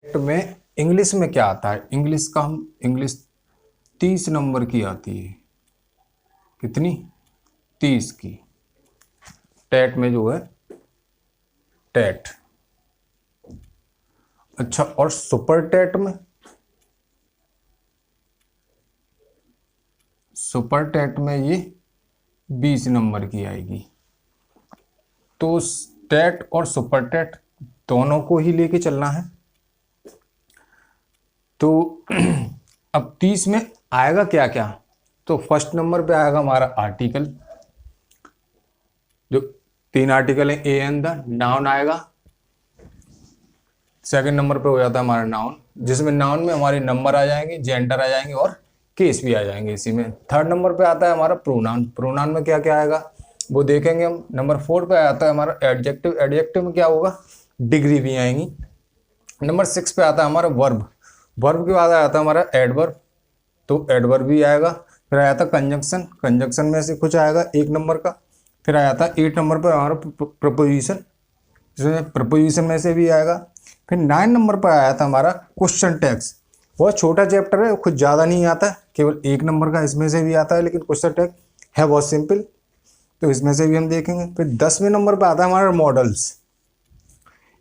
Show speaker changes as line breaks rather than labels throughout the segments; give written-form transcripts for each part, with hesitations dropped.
में इंग्लिश में क्या आता है? इंग्लिश का हम इंग्लिश 30 नंबर की आती है। कितनी? 30 की। टेट में जो है टेट। अच्छा, और सुपर टेट में? सुपर टेट में ये 20 नंबर की आएगी। तो टेट और सुपर टेट दोनों को ही लेके चलना है। तो अब 30 में आएगा क्या क्या? तो फर्स्ट नंबर पे आएगा हमारा आर्टिकल, जो 3 आर्टिकल है, ए एंड द नाउन आएगा। सेकंड नंबर पे हो जाता है हमारा नाउन, जिसमें नाउन में हमारे नंबर आ जाएंगे, जेंडर आ जाएंगे और केस भी आ जाएंगे इसी में। थर्ड नंबर पे आता है हमारा प्रोनाउन। प्रोनाउन में क्या क्या आएगा वो देखेंगे हम। नंबर 4 पे आता है हमारा एडजेक्टिव। एडजेक्टिव में क्या होगा? डिग्री भी आएंगी। नंबर 6 पे आता है हमारा वर्ब। वर्ब के बाद आता है हमारा एडवर्ब, तो एडवर्ब भी आएगा। फिर आया था कंजंक्शन। कंजंक्शन में से कुछ आएगा 1 नंबर का। फिर आया था 8 नंबर पर हमारा प्रपोजिशन, जिसमें प्रपोजिशन में से भी आएगा। फिर 9 नंबर पर आया था हमारा क्वेश्चन टैग्स। बहुत छोटा चैप्टर है, कुछ ज़्यादा नहीं आता, केवल 1 नंबर का इसमें से भी आता है, लेकिन क्वेश्चन टैग है बहुत सिंपल, तो इसमें से भी हम देखेंगे। फिर 10वें नंबर पर आता है हमारा मॉडल्स।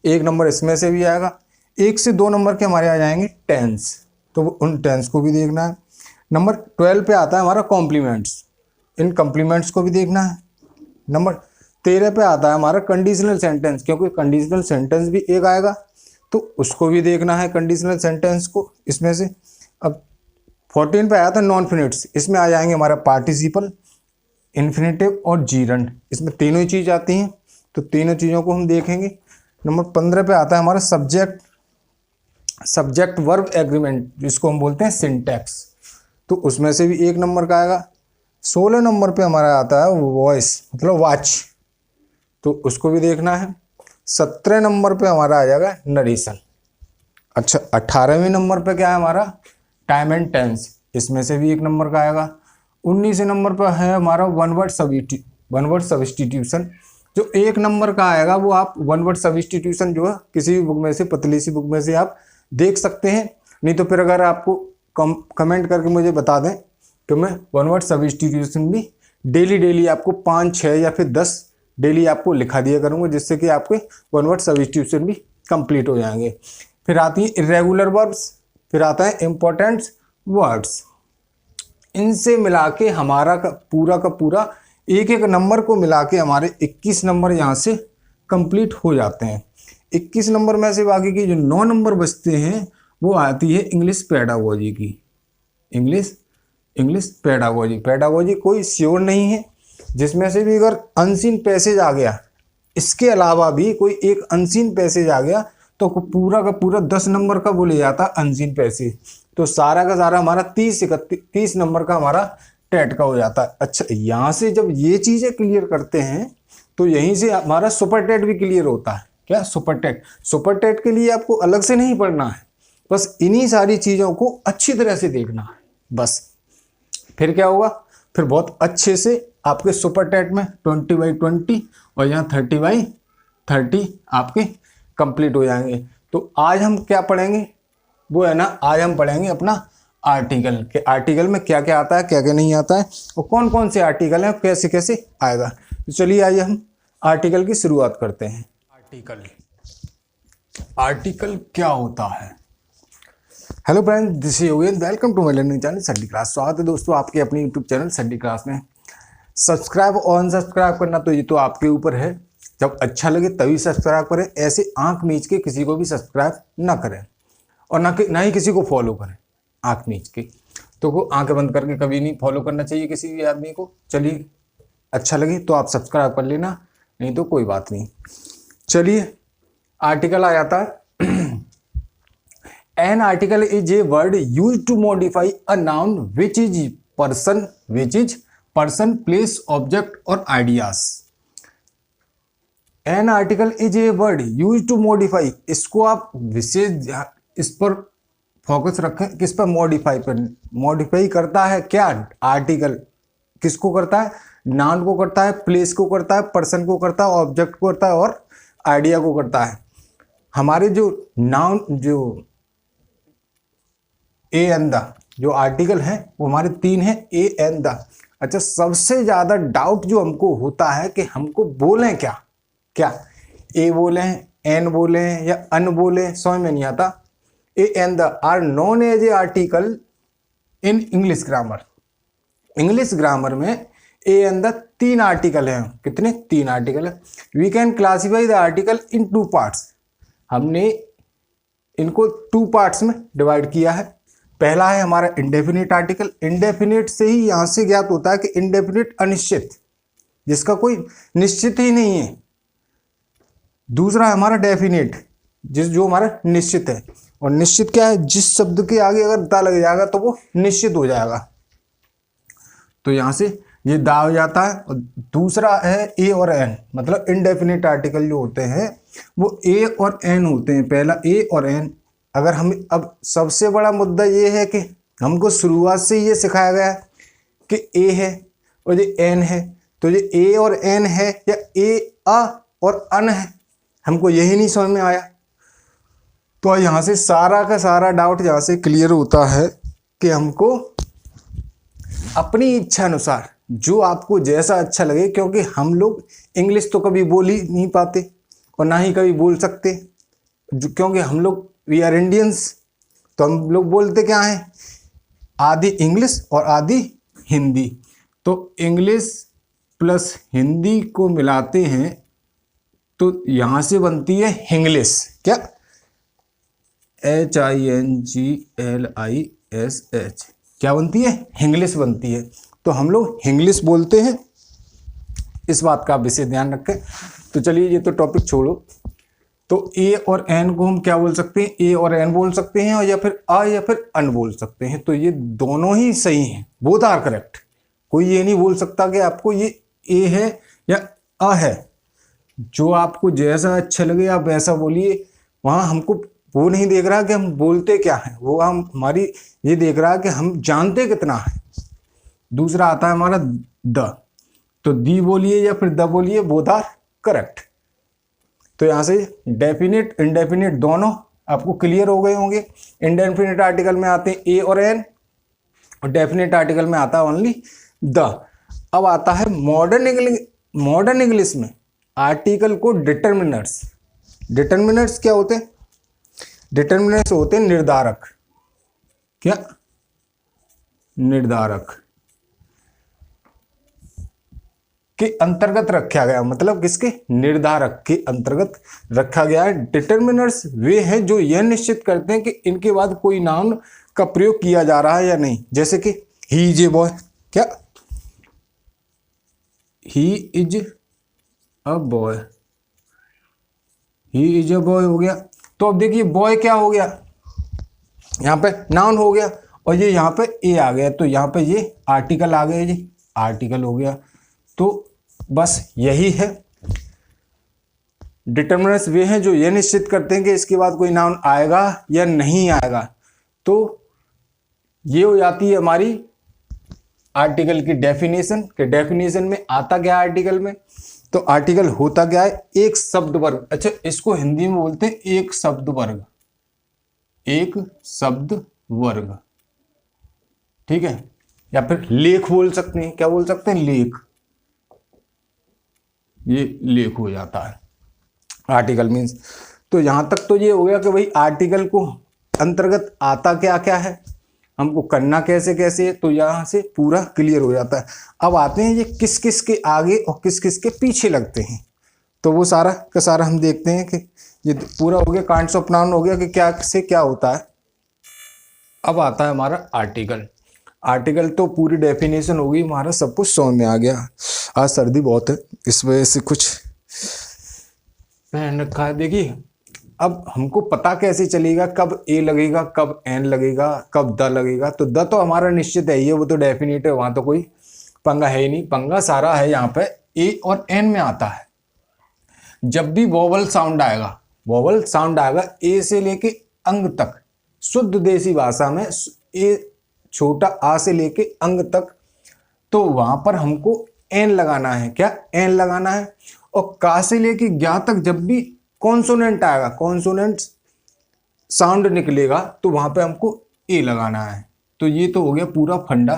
1 नंबर इसमें से भी आएगा। 1 से 2 नंबर के हमारे आ जाएंगे टेंस, तो उन टेंस को भी देखना है। नंबर 12 पे आता है हमारा कॉम्प्लीमेंट्स। इन कॉम्प्लीमेंट्स को भी देखना है। नंबर 13 पे आता है हमारा कंडीशनल सेंटेंस, क्योंकि कंडीशनल सेंटेंस भी एक आएगा, तो उसको भी देखना है कंडीशनल सेंटेंस को इसमें से। अब 14 पे आया था नॉन फिनिट्स। इसमें आ जाएंगे हमारा पार्टिसिपल, इन्फिनेटिव और जीरंड। इसमें तीनों ही चीज़ आती हैं, तो तीनों चीज़ों को हम देखेंगे। नंबर 15 पे आता है हमारा सब्जेक्ट, सब्जेक्ट वर्ब एग्रीमेंट, जिसको हम बोलते हैं सिंटैक्स, तो उसमें से भी 1 नंबर का आएगा। 16 नंबर पे हमारा आता है वॉइस, मतलब वॉच, तो उसको भी देखना है। 17 नंबर पे हमारा आ जाएगा नरेशन। अच्छा, 18वें नंबर पे क्या है हमारा? Time and tense. इसमें से भी 1 नंबर का आएगा। 19वें नंबर पर है हमारा वन वर्ड सब्स्टिट्यूशन। जो 1 नंबर का आएगा वो आप वन वर्ड सब्स्टिट्यूशन जो है किसी भी बुक में से, पतली सी बुक में से आप देख सकते हैं। नहीं तो फिर अगर आपको कमेंट करके मुझे बता दें तो मैं वन वर्ड सब्स्टिट्यूशन भी डेली आपको 5, 6 या फिर 10 डेली आपको लिखा दिया करूँगा, जिससे कि आपके वन वर्ड सब्स्टिट्यूशन भी कंप्लीट हो जाएंगे। फिर आती है इरेगुलर वर्ब्स, फिर आता है इम्पोर्टेंट वर्ड्स। इनसे मिला के हमारा का पूरा एक एक नंबर को मिला के हमारे 21 नंबर यहाँ से कंप्लीट हो जाते हैं। 21 नंबर में से बाकी की जो 9 नंबर बचते हैं वो आती है इंग्लिश पेडागोजी की। English pedagogy. पेडागोजी कोई श्योर नहीं है, जिसमें से भी अगर अनसीन पैसेज आ गया, इसके अलावा भी कोई एक अनसीन पैसेज आ गया, तो पूरा का पूरा 10 नंबर का बोले जाता अनसीन पैसेज। तो सारा का सारा हमारा 30 नंबर का हमारा टेट का हो जाता है। अच्छा, यहाँ से जब ये चीज़ें क्लियर करते हैं तो यहीं से हमारा सुपर टेट भी क्लियर होता है। क्या? Super TET. सुपर टेट के लिए आपको अलग से नहीं पढ़ना है, बस इन्हीं सारी चीज़ों को अच्छी तरह से देखना है बस। फिर क्या होगा? फिर बहुत अच्छे से आपके सुपर टेट में 20/20 और यहाँ 30/30 आपके कंप्लीट हो जाएंगे। तो आज हम क्या पढ़ेंगे वो है ना, आज हम पढ़ेंगे अपना आर्टिकल के। आर्टिकल में क्या क्या आता है, क्या क्या नहीं आता है, और कौन कौन से आर्टिकल हैं, कैसे कैसे आएगा। तो चलिए आइए हम आर्टिकल की शुरुआत करते हैं। आर्टिकल क्या होता है? Hello friends, this is Yogendra, welcome to my learning channel Sunday class. स्वागत है दोस्तों आपके अपने यूट्यूब चैनल संडे क्लास में। सब्सक्राइब और अनसब्सक्राइब करना तो ये तो आपके ऊपर है, जब अच्छा लगे तभी सब्सक्राइब करें। ऐसे आंख मीच के किसी को भी सब्सक्राइब ना करें, और ना ही किसी को फॉलो करें आंख मीच के। तो को आंखें बंद करके कभी नहीं फॉलो करना चाहिए किसी भी आदमी को। चलिए, अच्छा लगे तो आप सब्सक्राइब कर लेना, नहीं तो कोई बात नहीं। चलिए, आर्टिकल आ जाता है। An article is a word used to modify a noun which is person, place, object or ideas. An article is a word used to modify, इसको आप विशेष इस पर फोकस रखें, किस पर? मॉडिफाई पर। मॉडिफाई करता है क्या? आर्टिकल किसको करता है? नाउन को करता है, प्लेस को करता है, पर्सन को करता है, ऑब्जेक्ट को करता है और आइडिया को करता है। हमारे जो नाउन जो ए एंड द जो आर्टिकल हैं वो हमारे 3 हैं, ए एंड द। अच्छा, सबसे ज्यादा डाउट जो हमको होता है कि हमको बोलें क्या, क्या ए बोले, एन बोले या अन बोले, समझ में नहीं आता। A and the are known as a article in English grammar. English grammar में ए एंड द 3 आर्टिकल हैं। कितने? 3 आर्टिकल है। We can classify the article in 2 parts. हमने इनको 2 पार्ट्स में डिवाइड किया है। पहला है हमारा इंडेफिनिट आर्टिकल। इंडेफिनिट से ही यहां से ज्ञात होता है कि इंडेफिनिट अनिश्चित, जिसका कोई निश्चित ही नहीं है। दूसरा है हमारा डेफिनिट, जो हमारा निश्चित है। और निश्चित क्या है? जिस शब्द के आगे अगर दा लग जाएगा तो वो निश्चित हो जाएगा, तो यहां से ये दा हो जाता है। और दूसरा है ए और एन, मतलब इनडेफिनिट आर्टिकल जो होते हैं वो ए और एन होते हैं। पहला ए और एन। अगर हम, अब सबसे बड़ा मुद्दा ये है कि हमको शुरुआत से ये सिखाया गया है कि ए है और ये एन है, तो ये ए और एन है या ए अ और अन है, हमको यही नहीं समझ में आया। तो यहाँ से सारा का सारा डाउट यहाँ से क्लियर होता है कि हमको अपनी इच्छा अनुसार जो आपको जैसा अच्छा लगे, क्योंकि हम लोग इंग्लिश तो कभी बोल ही नहीं पाते और ना ही कभी बोल सकते, क्योंकि हम लोग वी आर इंडियंस। तो हम लोग बोलते क्या हैं? आधी इंग्लिश और आधी हिंदी। तो इंग्लिश प्लस हिंदी को मिलाते हैं तो यहाँ से बनती है हिंग्लिश। क्या? HINGLISH क्या बनती है? हिंग्लिश बनती है। तो हम लोग हिंग्लिश बोलते हैं, इस बात का विशेष ध्यान रखें। तो चलिए ये तो टॉपिक छोड़ो। तो ए और एन को हम क्या बोल सकते हैं? ए और एन बोल सकते हैं, और या फिर अ या फिर अन बोल सकते हैं। तो ये दोनों ही सही हैं, बोथ आर करेक्ट। कोई ये नहीं बोल सकता कि आपको ये ए है या अ है। जो आपको जैसा अच्छा लगे आप वैसा बोलिए। वहाँ हमको वो नहीं देख रहा कि हम बोलते क्या हैं, वो हम हमारी ये देख रहा है कि हम जानते कितना है। दूसरा आता है हमारा द। तो दी बोलिए या फिर द बोलिए, बोथ आर करेक्ट। तो यहाँ से डेफिनिट इनडेफिनिट दोनों आपको क्लियर हो गए होंगे। इनडेफिनिट आर्टिकल में आते हैं ए और एन, और डेफिनिट आर्टिकल में आता है ओनली द। अब आता है मॉडर्न इंग्लिश में आर्टिकल को डिटर्मिनर्स। डिटर्मिनर्स क्या होते हैं? डिटर्मिनर्स होते हैं निर्धारक। क्या? निर्धारक के अंतर्गत रखा गया, मतलब किसके? निर्धारक के अंतर्गत रखा गया है। डिटर्मिनर्स वे हैं जो यह निश्चित करते हैं कि इनके बाद कोई नाउन का प्रयोग किया जा रहा है या नहीं। जैसे कि ही इज ए बॉय। क्या? He is a boy, he is a boy हो गया। तो अब देखिए बॉय क्या हो गया? यहाँ पे नाउन हो गया, और ये यहाँ पे ए आ गया, तो यहाँ पे ये आर्टिकल आ गया, जी आर्टिकल हो गया। तो बस यही है। डिटर्मिनर्स वे हैं जो ये निश्चित करते हैं कि इसके बाद कोई नाउन आएगा या नहीं आएगा। तो ये हो जाती है हमारी आर्टिकल की डेफिनेशन। के डेफिनेशन में आता क्या है आर्टिकल में? तो आर्टिकल होता क्या है? एक शब्द वर्ग। अच्छा, इसको हिंदी में बोलते हैं एक शब्द वर्ग। एक शब्द वर्ग, ठीक है। या फिर लेख बोल सकते हैं। क्या बोल सकते हैं? लेख। ये लेख हो जाता है आर्टिकल मीन्स। तो यहां तक तो ये हो गया कि भाई आर्टिकल को अंतर्गत आता क्या क्या है, हमको करना कैसे कैसे, तो यहां से पूरा क्लियर हो जाता है। अब आते हैं ये किस किस के आगे और किस किस के पीछे लगते हैं। तो वो सारा का सारा हम देखते हैं कि ये पूरा हो गया, काइंड्स ऑफ नाउन हो गया कि क्या से क्या होता है। अब आता है हमारा आर्टिकल। आर्टिकल तो पूरी डेफिनेशन होगी, हमारा सब कुछ समझ में आ गया। आज सर्दी बहुत है, इस वजह से कुछ पहन रखा है। देखिए अब हमको पता कैसे चलेगा कब ए लगेगा, कब एन लगेगा, कब द लगेगा। तो द तो हमारा निश्चित है, ये वो तो डेफिनेट है, वहां तो कोई पंगा है ही नहीं। पंगा सारा है यहाँ पे ए और एन में आता है। जब भी वोवल साउंड आएगा, वोवल साउंड आएगा ए से लेके अंग तक, शुद्ध देसी भाषा में ए छोटा आ से लेके अंग तक, तो वहां पर हमको एन लगाना है। क्या? एन लगाना है। और का से लेके ज्ञा तक जब भी कॉन्सोनेंट आएगा, कॉन्सोनेंट साउंड निकलेगा तो वहां पे हमको ए लगाना है। तो ये तो हो गया पूरा फंडा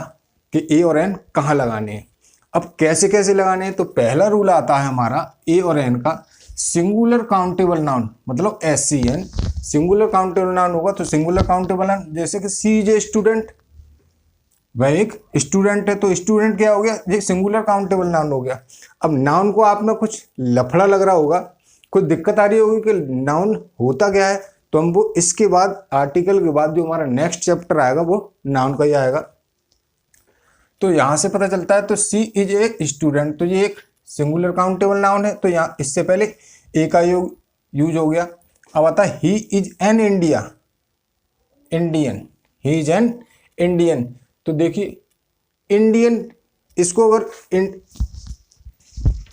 कि ए और एन कहाँ लगाने हैं। अब कैसे कैसे लगाने हैं, तो पहला रूल आता है हमारा ए और एन का, सिंगुलर काउंटेबल नाउन मतलब SCN। सिंगुलर काउंटेबल नाउन होगा तो सिंगुलर काउंटेबल नाउन, जैसे कि सी इज ए स्टूडेंट, वह एक स्टूडेंट है तो स्टूडेंट क्या हो गया, ये सिंगुलर काउंटेबल नाउन हो गया। अब नाउन को आप में कुछ लफड़ा लग रहा होगा, कुछ दिक्कत आ रही होगी कि नाउन होता क्या है, तो हम वो इसके बाद आर्टिकल के बाद जो हमारा नेक्स्ट चैप्टर आएगा वो नाउन का ही आएगा। तो यहां से पता चलता है, तो सी इज ए स्टूडेंट, तो ये एक सिंगुलर काउंटेबल नाउन है, तो यहाँ इससे पहले ए का यूज हो गया। अब आता है ही is an Indian, he is an Indian, तो देखिए इंडियन, इसको अगर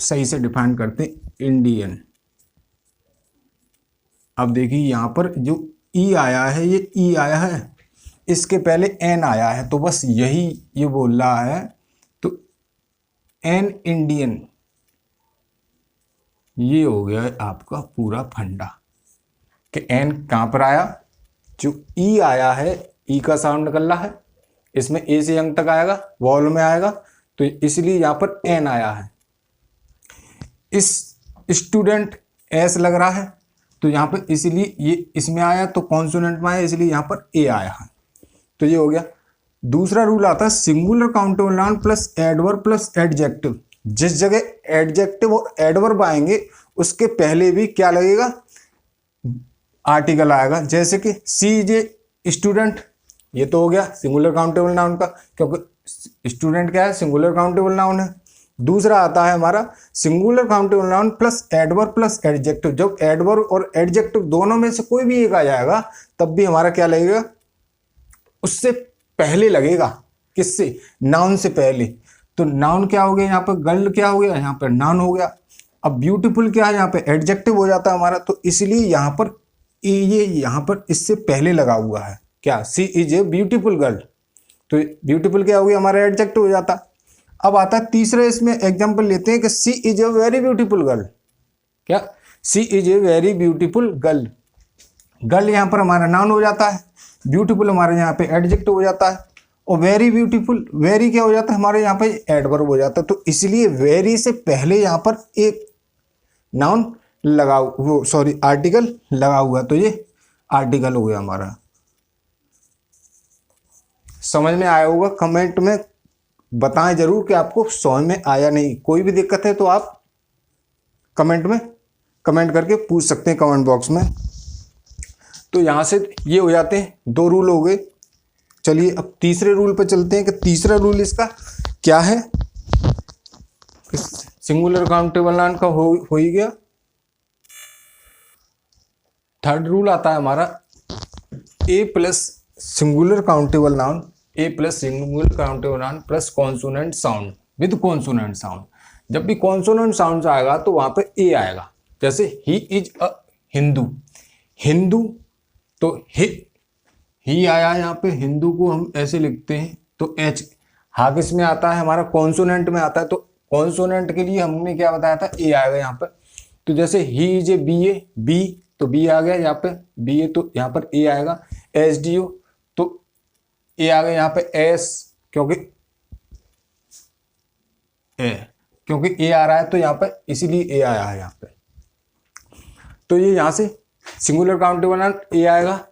सही से डिफाइन करते हैं इंडियन। अब देखिए यहां पर जो ई आया है, ये ई आया है, इसके पहले एन आया है, तो बस यही ये बोल रहा है, तो एन इंडियन, ये हो गया आपका पूरा फंडा कि एन कहां पर आया, जो ई आया है, ई का साउंड निकल रहा है, इसमें ए से अंक तक आएगा, वॉल में आएगा, तो इसलिए यहां पर एन आया है। इस स्टूडेंट एस लग रहा है, तो यहां पर इसलिए ये इसमें आया, तो कॉन्सोनेंट में आया, इसलिए यहां पर ए आया है, तो ये हो गया। दूसरा रूल आता है singular countable noun plus adverb plus adjective. जिस जगह एडजेक्टिव और एडवर्ब आएंगे उसके पहले भी क्या लगेगा, आर्टिकल आएगा। जैसे कि सी इज ए स्टूडेंट, ये तो हो गया सिंगुलर काउंटेबल नाउन का, क्योंकि स्टूडेंट क्या है, सिंगुलर काउंटेबल नाउन है। दूसरा आता है हमारा singular countable noun plus adverb plus adjective. जब एडवर्ब और एडजेक्टिव दोनों में से कोई भी एक आ जाएगा तब भी हमारा क्या लगेगा, उससे पहले लगेगा, किससे, नाउन से पहले। तो नाउन क्या हो गया यहाँ पर, गर्ल क्या हो गया, यहाँ पर नाउन हो गया। अब ब्यूटीफुल क्या है, यहाँ पे एडजेक्टिव हो जाता है हमारा, तो इसलिए यहाँ पर ये यहाँ पर इससे पहले लगा हुआ है क्या, she is a beautiful girl, तो ब्यूटीफुल क्या हो गया हमारा, एडजेक्टिव हो जाता। अब आता है तीसरे, इसमें एग्जांपल लेते हैं कि she is a very beautiful girl, क्या, she is a very beautiful girl. Girl यहाँ पर हमारा नाउन हो जाता है, ब्यूटीफुल हमारे यहाँ पे एडजेक्टिव हो जाता है, और वेरी ब्यूटीफुल, वेरी क्या हो जाता है हमारे यहाँ पे, एडवर्ब हो जाता है। तो इसलिए वेरी से पहले यहाँ पर एक नाउन लगा, वो सॉरी आर्टिकल लगा हुआ, तो ये आर्टिकल हो गया हमारा। समझ में आया होगा, कमेंट में बताएं जरूर कि आपको समझ में आया नहीं। कोई भी दिक्कत है तो आप कमेंट में कमेंट करके पूछ सकते हैं कमेंट बॉक्स में। तो यहाँ से ये हो जाते हैं, 2 रूल हो गए। चलिए अब तीसरे रूल पे चलते हैं कि तीसरा रूल इसका क्या है। सिंगुलर काउंटेबल नाउन का हो ही गया। थर्ड रूल आता है हमारा a plus singular countable noun, a plus singular countable noun plus consonant sound with consonant sound. जब भी कॉन्सोनेंट साउंड आएगा तो वहां पे ए आएगा। जैसे ही इज अ हिंदू, हिंदू तो ही आया यहाँ पे, हिंदू को हम ऐसे लिखते हैं तो एच। हाँ किस में आता है हमारा, कॉन्सोनेंट में आता है, तो कॉन्सोनेंट के लिए हमने क्या बताया था, ए आएगा यहाँ पर। तो जैसे ही is a b a, b तो बी आ गया यहाँ पे, बी ए तो यहाँ पर ए आएगा। एस डी ओ तो ए आ गया यहाँ पे, एस क्योंकि ए आ रहा है तो यहाँ पे इसीलिए ए आया है यहाँ पे। तो ये यहाँ से सिंगुलर काउंटेबल नाउन ए आएगा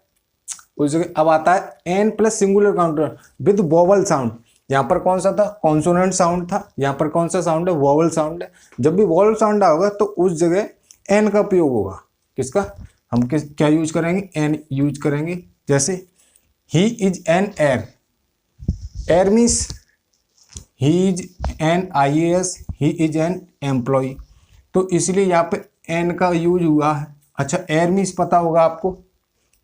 उस जगह। अब आता है an plus singular countable with vowel sound. यहाँ पर कौन सा था, कॉन्सोनेंट साउंड था, यहाँ पर कौन सा साउंड है, वोवल साउंड है। जब भी वोवल साउंड आएगा तो उस जगह एन का उपयोग होगा। किसका, हम क्या यूज करेंगे, एन यूज करेंगे। जैसे ही is an heir, heir means he is an IAS, he is an employ, तो इसलिए यहाँ पे एन का यूज हुआ है। अच्छा एयर मीन्स पता होगा आपको,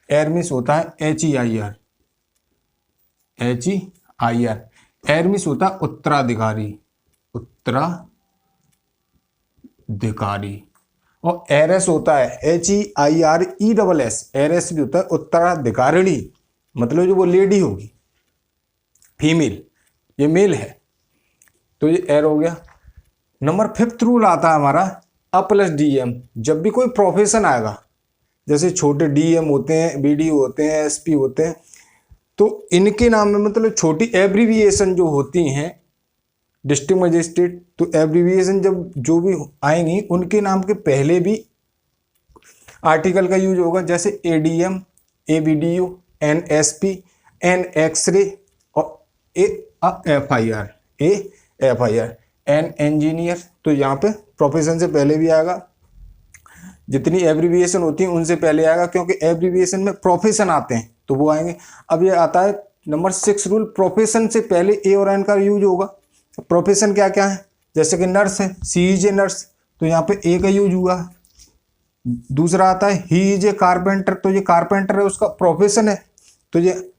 एयर मीन्स होता है HEIR, HEIR। एयर मीन्स होता है उत्तराधिकारी, उत्तराधिकारी। और एरएस होता है HEIRESS, एरएस भी होता है उत्तराधिकारिणी, मतलब जो वो लेडी होगी, फीमेल, ये मेल है, तो ये एर हो गया। नंबर 5th रूल आता है हमारा अ प्लस डी एम, जब भी कोई प्रोफेशन आएगा, जैसे छोटे डी एम होते हैं, बी डी होते हैं, एस पी होते हैं, तो इनके नाम में मतलब छोटी एब्रीविएशन जो होती हैं डिस्ट्रिक्ट मजिस्ट्रेट, तो एब्रीविएशन जब जो भी आएंगी उनके नाम के पहले भी आर्टिकल का यूज होगा, जैसे a D M, a B D U, an S P, an X ray और a F I R, an engineer. तो यहाँ पे प्रोफेशन से पहले भी आएगा, जितनी एब्रीविएशन होती है उनसे पहले आएगा, क्योंकि एब्रीविएशन में प्रोफेशन आते हैं तो वो आएंगे। अब ये आता है नंबर 6 रूल, प्रोफेशन से पहले ए और एन का यूज होगा। प्रोफेशन क्या क्या है, जैसे कि नर्स है, सी इज ए नर्स, तो यहाँ पे ए का यूज हुआ। दूसरा आता है ही इज ए कारपेंटर, तो ये कारपेंटर है, उसका प्रोफेशन है, तो ये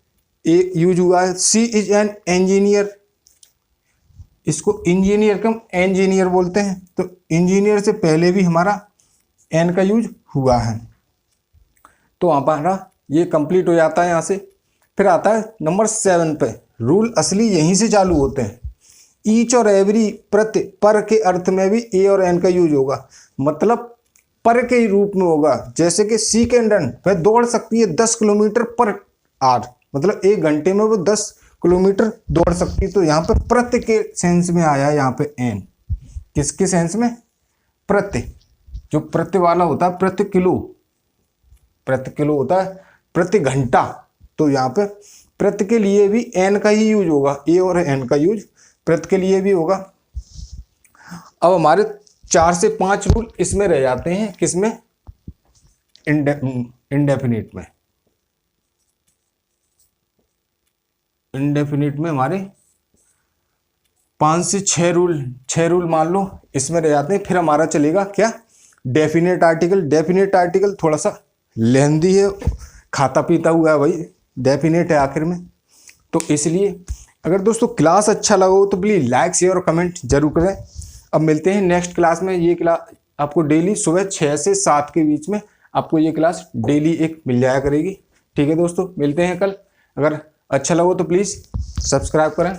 ए यूज हुआ है। सी इज एन इंजीनियर, इसको इंजीनियर कम इंजीनियर बोलते हैं, तो इंजीनियर से पहले भी हमारा एन का यूज हुआ है। तो हमारा ये कंप्लीट हो जाता है यहाँ से। फिर आता है नंबर 7 पे, रूल असली यहीं से चालू होते हैं। ईच और एवरी, प्रति, पर के अर्थ में भी ए और एन का यूज होगा, मतलब पर के रूप में होगा। जैसे कि सी के रन, वह दौड़ सकती है 10 किलोमीटर पर आवर, मतलब 1 घंटे में वो 10 किलोमीटर दौड़ सकती है। तो यहाँ पे प्रति के सेंस में आया है यहाँ पे एन, किसके सेंस में, प्रति, जो प्रति वाला होता है प्रति किलो होता है प्रति घंटा, तो यहाँ पे प्रति के लिए भी एन का ही यूज होगा, ए और एन का यूज प्रति के लिए भी होगा। अब हमारे 4 से 5 रूल इसमें रह जाते हैं, किसमें, इंडेफिनिट में। इंडेफिनिट में हमारे 5 से 6 रूल मान लो इसमें रह जाते हैं। फिर हमारा चलेगा क्या, डेफिनेट आर्टिकल। डेफिनेट आर्टिकल थोड़ा सा लेंदी है, खाता पीता हुआ है भाई, डेफिनेट है आखिर में, तो इसलिए अगर दोस्तों क्लास अच्छा लगा हो तो प्लीज़ लाइक, शेयर और कमेंट जरूर करें। अब मिलते हैं नेक्स्ट क्लास में। ये क्लास आपको डेली सुबह 6 से 7 के बीच में आपको ये क्लास डेली एक मिल जाया करेगी। ठीक है दोस्तों, मिलते हैं कल। अगर अच्छा लगा तो प्लीज़ सब्सक्राइब करें।